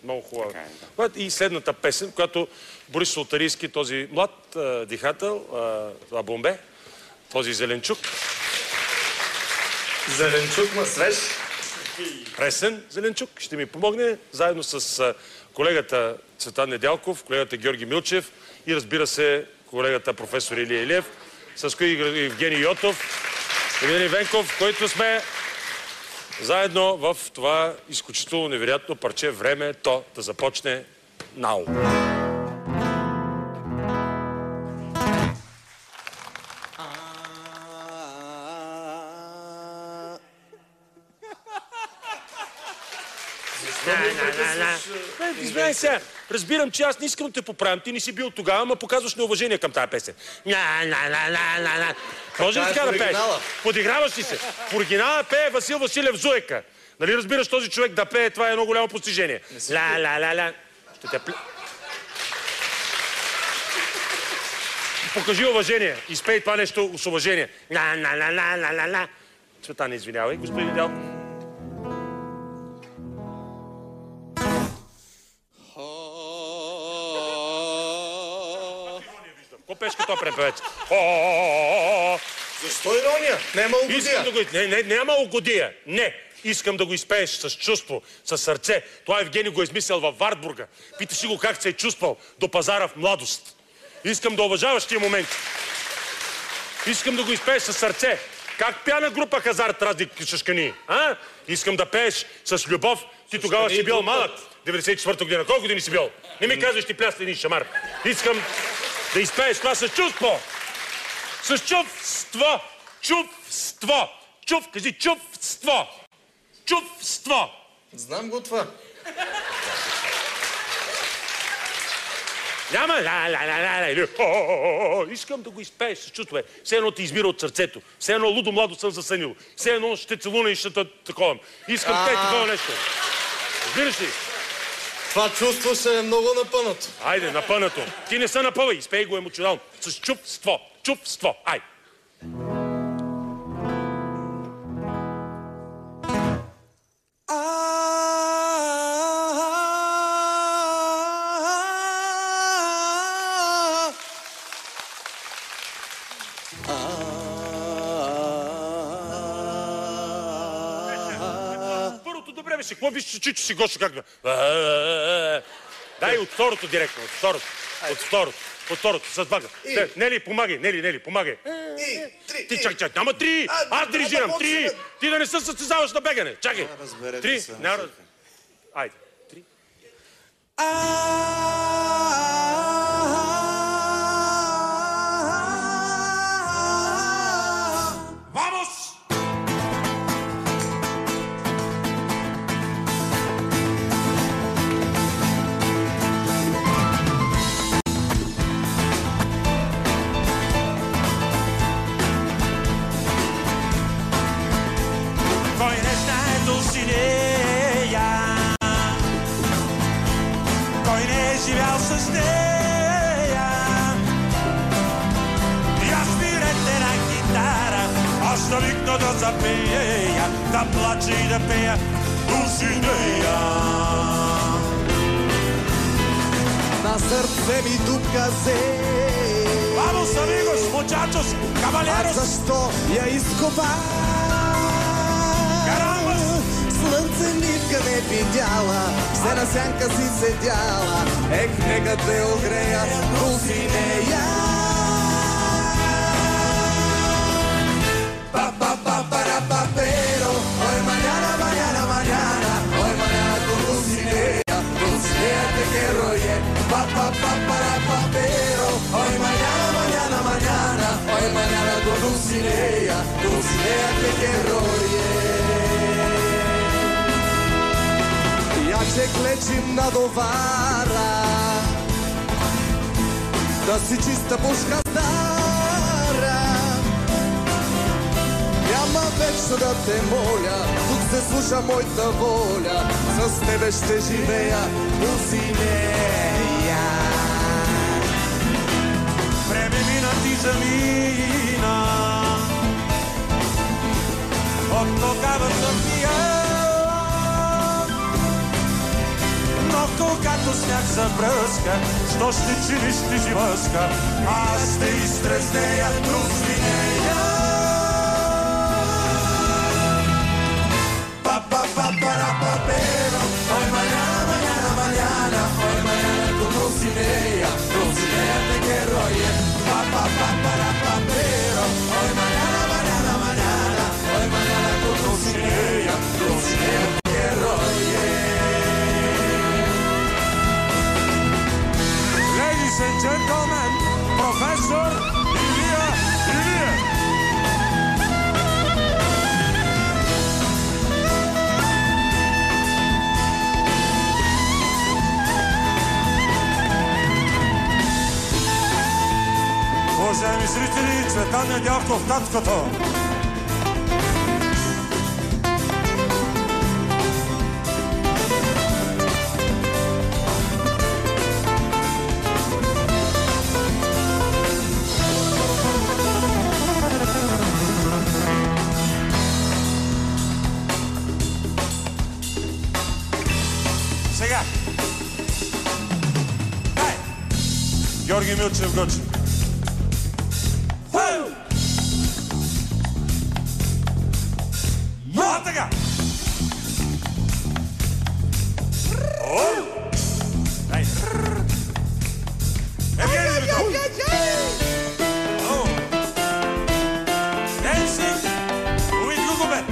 Много хубава. И следната песен, която Борис Солтарийски, този млад дихател, това бомбе, този зеленчук. Зеленчук ма свеж. Пресен зеленчук ще ми помогне, заедно с колегата Цветан Недялков, колегата Георги Милчев и разбира се колегата професор Илия Илиев, с koji Евгений Йотов, Емилий Венков, които сме заедно в това изключително невероятно парче "Време то да започне нау". Извинявай сега, разбирам, че аз не искам да те поправям. Ти не си бил тогава, ама показваш неуважение към тази песен. Може ли така да пееш? Подиграваш ли се? В оригинала пее Васил Василев "Зуека". Нали разбираш този човек да пее? Това е едно голямо постижение. Ще те покажи уважение. Изпей това нещо с уважение. Цветан, извинявай, господин Недялков. Какво пееш като препевец? Защо ирония? Няма угодия. Няма угодия. Не. Искам да го изпееш с чувство, с сърце. Това Евгений го е измислял във Вартбурга. Питаш си го как се е чувствал до пазара в младост. Искам да уважаваш тия моменти. Искам да го изпееш с сърце. Как пя на група Хазарт разни шашкани? Искам да пееш с любов. Ти тогава си бил малък. 94-та година. Колко години си бил? Не ми казваш, ти плясна един шамар. Искам да изпееш това с чувство. С чувство. Чувство. Кажи чувство. Чувство. Знам го това. Няма или искам да го изпееш с чувство. Все едно ти избира от сърцето. Все едно лудо младо съм засънил. Все едно ще целуна и ще такова. Искам те такова нещо. Разбираш ли? Това чувство ще е много напънато. Айде, напънато. Ти не са напъвай. Изпей го емоционално. С чувство. Чувство. Ай. Първото добре беше. Какво виж, чичо си Гошо как да... Дай от второто директно. От второто. С бага. Нели, помагай. Нели, помагай. Ти чакай. Няма три. Аз дирижирам. Три. Ти да не се състезаваш на бегане. Чакай. Три. Айде. Три. Vamos! Кой не знае Дулсинея, кой не е живял с нея, я свирете на китара, аз навикна да запея, да плача и да пея Дулсинея. На сърце ми дупка зе. Vamos amigos, muchachos, caballeros. А защо я изкопа? Слънце нитка не видяла, все на сянка си седяла. Нека те огрея, Дулсинея. Па-па-па-па-па-перо, ой, mañana, ой, mañana con Dulcinea, Dulcinea te quiero oye. Pa-pa-pa-pa-pa-pero, ой, mañana, ой, mañana con Dulcinea, Dulcinea te quiero oye. Я че клечим на довара, да си чиста пушка стара. Няма вечно да те моля, тук се слуша моята воля. С тебе ще живея, Дулсинея. Време мина ти замина, от тогава съм пиян. когато сняг забръска, що ще чиниш ти живъска, аз ще изтрезнея грустинея. Па-па-па-па-па-перо, ой, mañana, mañana, mañana, ой, mañana con Dulcinea, Dulcinea te quiero oír. Pa-pa-pa-pa-pa-pero, ой, mañana, mañana, mañana, ой, mañana con Dulcinea, Dulcinea te quiero oír. Ladies and gentlemen, Professor Ilija Ilija. Уважаеми зрители, Цветан Недялков, таткото. Сега. Дай! Георги Милчев Гочев. Така! Дай! Евгений Димитров! Dancing with Gugubet!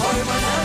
Hoy mañana